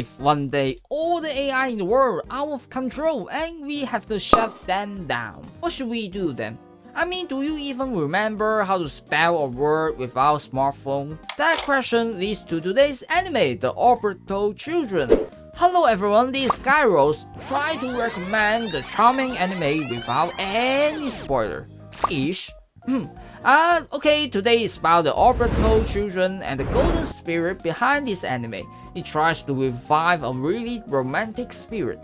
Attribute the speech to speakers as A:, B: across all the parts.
A: if one day all the AI in the world are out of control and we have to shut them down? What should we do then? I mean, do you even remember how to spell a word without smartphone? That question leads to today's anime, the Orbital Children. Hello everyone, this is Sharou, try to recommend the charming anime without any spoiler. Ish. Okay, today is about the Orbital Children and the golden spirit behind this anime. It tries to revive a really romantic spirit.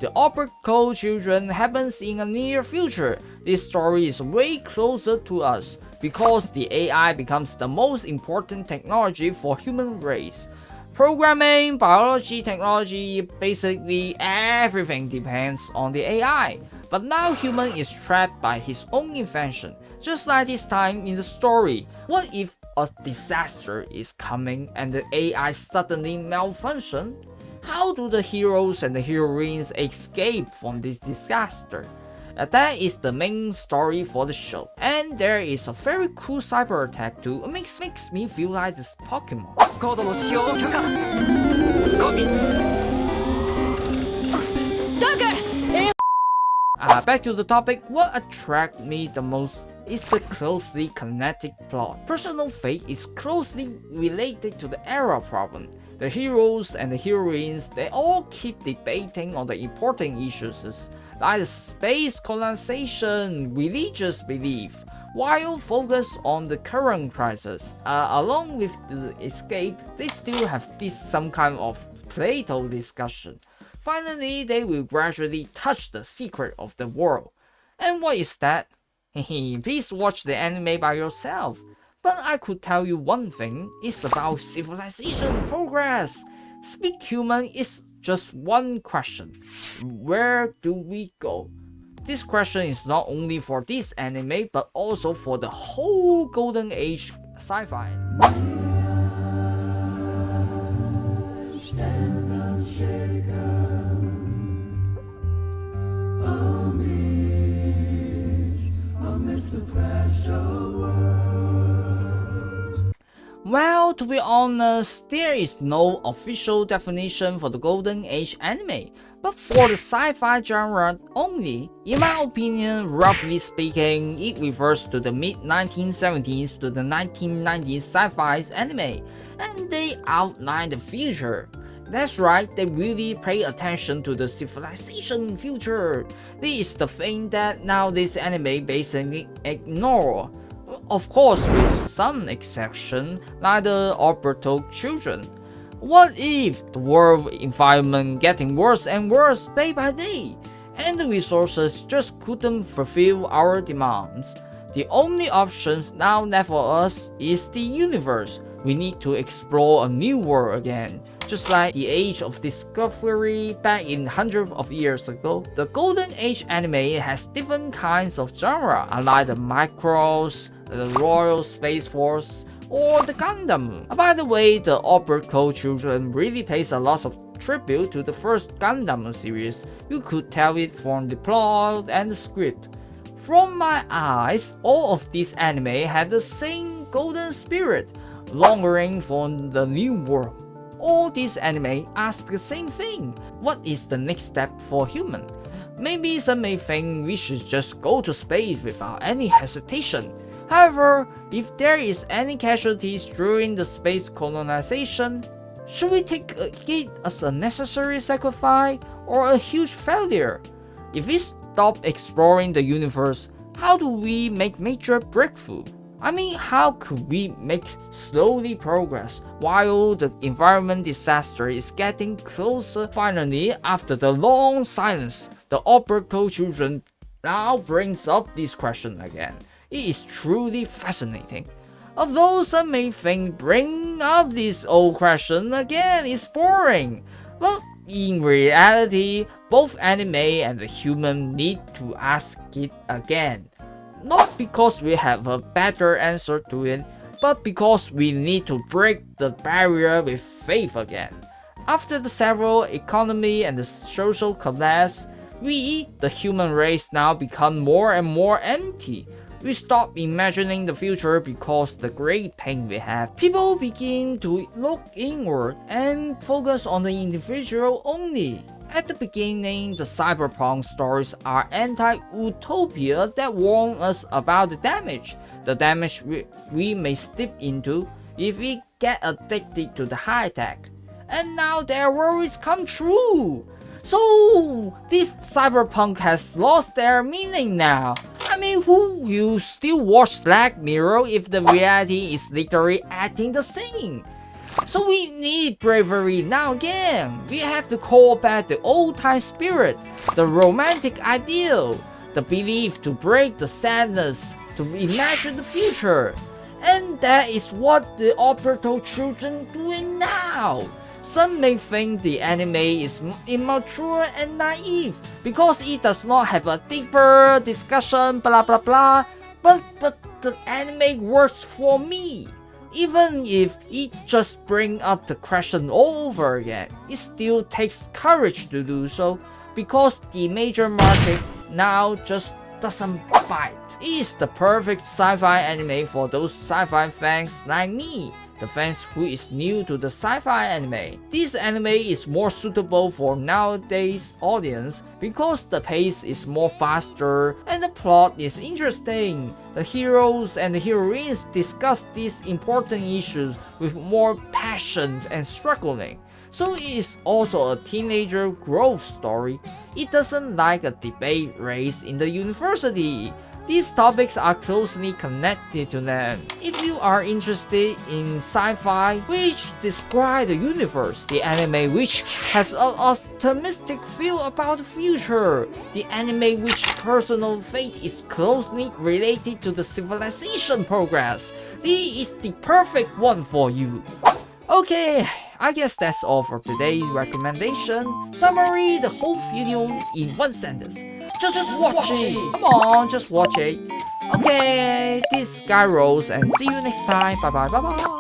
A: The Orbital Children happens in a near future. This story is way closer to us because the AI becomes the most important technology for human race. Programming, biology, technology, basically everything depends on the AI. But now human is trapped by his own invention. Just like this time in the story, what if a disaster is coming and the AI suddenly malfunction? How do the heroes and the heroines escape from this disaster? That is the main story for the show. And there is a very cool cyber attack too. It makes me feel like this Pokemon. Back to the topic, what attracts me the most is the closely connected plot. Personal fate is closely related to the era problem. The heroes and the heroines, they all keep debating on the important issues like the space colonization, religious belief, while focused on the current crisis. Along with the escape, they still have some kind of Plato discussion. Finally, they will gradually touch the secret of the world. And what is that? Please watch the anime by yourself. But I could tell you one thing, it's about civilization progress. Speak Human is just one question. Where do we go? This question is not only for this anime, but also for the whole golden age sci-fi. Well, to be honest, there is no official definition for the Golden Age anime, but for the sci-fi genre only, in my opinion, roughly speaking, it refers to the mid-1970s to the 1990s sci-fi anime, and they outline the future. That's right, they really pay attention to the civilization future. This is the thing that nowadays anime basically ignore. Of course, with some exception, like the Orbital Children. What if the world environment getting worse and worse day by day, and the resources just couldn't fulfill our demands? The only option now left for us is the universe. We need to explore a new world again. Just like the age of discovery back in hundreds of years ago, the Golden Age anime has different kinds of genre, unlike the Micros, the Royal Space Force, or the Gundam. By the way, the Orbital Children really pays a lot of tribute to the first Gundam series. You could tell it from the plot and the script. From my eyes, all of these anime have the same golden spirit, longing for the new world. All these anime ask the same thing. What is the next step for human? Maybe some may think we should just go to space without any hesitation. However, if there is any casualties during the space colonization, should we take it as a necessary sacrifice or a huge failure? If we stop exploring the universe, how do we make major breakthrough? I mean, how could we make slowly progress while the environment disaster is getting closer? Finally, after the long silence, the Orbital Children now brings up this question again. It is truly fascinating. Although some may think bringing up this old question again is boring, but in reality, both anime and the human need to ask it again. Not because we have a better answer to it, but because we need to break the barrier with faith again. After the several economy and the social collapse, we, the human race, now become more and more empty. We stop imagining the future because the great pain we have. People begin to look inward and focus on the individual only. At the beginning, the cyberpunk stories are anti-utopia that warn us about the damage we may slip into if we get addicted to the high tech. And now their worries come true. So this cyberpunk has lost their meaning now. I mean, who will still watch Black Mirror if the reality is literally acting the same? So we need bravery now again. We have to call back the old-time spirit, the romantic ideal, the belief to break the sadness, to imagine the future. And that is what the Orbital Children doing now. Some may think the anime is immature and naive because it does not have a deeper discussion, blah blah blah. But the anime works for me. Even if it just brings up the question all over again, it still takes courage to do so because the major market now just doesn't bite. It is the perfect sci-fi anime for those sci-fi fans like me, the fans who is new to the sci-fi anime. This anime is more suitable for nowadays audience because the pace is more faster and the plot is interesting. The heroes and the heroines discuss these important issues with more passion and struggling. So it is also a teenager growth story. It doesn't like a debate race in the university. These topics are closely connected to them. If you are interested in sci-fi, which describe the universe, the anime which has an optimistic feel about the future, the anime which personal fate is closely related to the civilization progress, this is the perfect one for you. Okay, I guess that's all for today's recommendation. Summary the whole video in one sentence. Just watch it. Come on, just watch it. Okay, this is Sharou and see you next time. Bye bye.